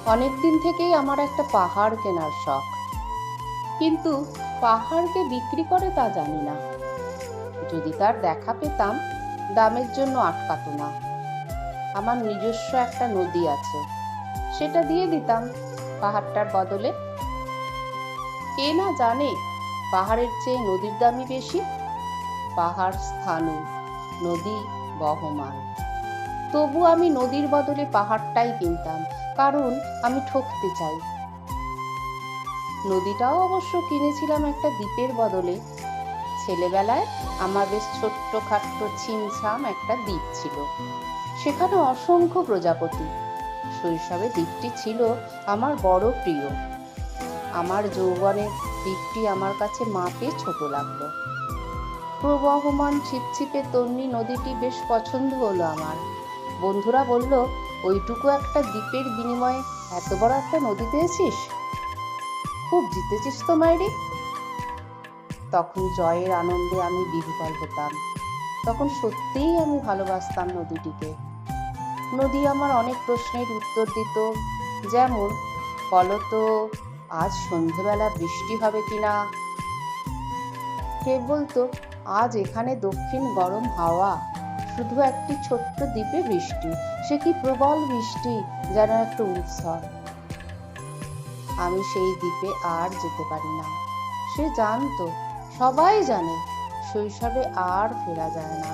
অনেক দিন থেকেই আমার একটা পাহাড় কেনার শখ, কিন্তু পাহাড়কে বিক্রি করে তা জানি না। যদি তার দেখা পেতাম, দামের জন্য আটকাতো না। আমার নিজস্ব একটা নদী আছে, সেটা দিয়ে দিতাম পাহাড়টার বদলে। কে না জানে পাহাড়ের চেয়ে নদীর দামই বেশি। পাহাড় স্থাণু, নদী বহমান। তবু আমি নদীর বদলে পাহাড়টাই কিনতাম, কারণ আমি ঠকতে চাই। নদীটাও অবশ্য কিনেছিলাম একটা দ্বীপের বদলে। ছেলেবেলায় আমার বেশ ছোট্ট খাট্ট ছিমছাম একটা দ্বীপ ছিল, সেখানে অসংখ্য প্রজাপতি। শৈশবে দ্বীপটি ছিল আমার বড় প্রিয়। আমার যৌবনে দ্বীপটি আমার কাছে মাপে ছোট লাগলো। প্রবহমান ছিপছিপে তন্বী নদীটি বেশ পছন্দ হলো আমার। বন্ধুরা বলল, ওইটুকু একটা দ্বীপের বিনিময়ে এত বড় একটা নদী পেয়েছিস, খুব জিতেছিস তো মাইরি। তখন জয়ের আনন্দে আমি বিহ্বল হতাম। তখন সত্যিই আমি ভালোবাসতাম নদীটিকে। নদী আমার অনেক প্রশ্নের উত্তর দিত, যেমন, বলতো আজ সন্ধেবেলা বৃষ্টি হবে কিনা। কে বলতো, আজ এখানে দক্ষিণ গরম হাওয়া, শুধু একটি ছোট্ট দ্বীপে বৃষ্টি, সে কি প্রবল বৃষ্টি, যেন একটা উৎসব। আমি সেই দ্বীপে আর যেতে পারি না। সে জানতো, সবাই জানে, শৈশবে আর ফেরা যায় না।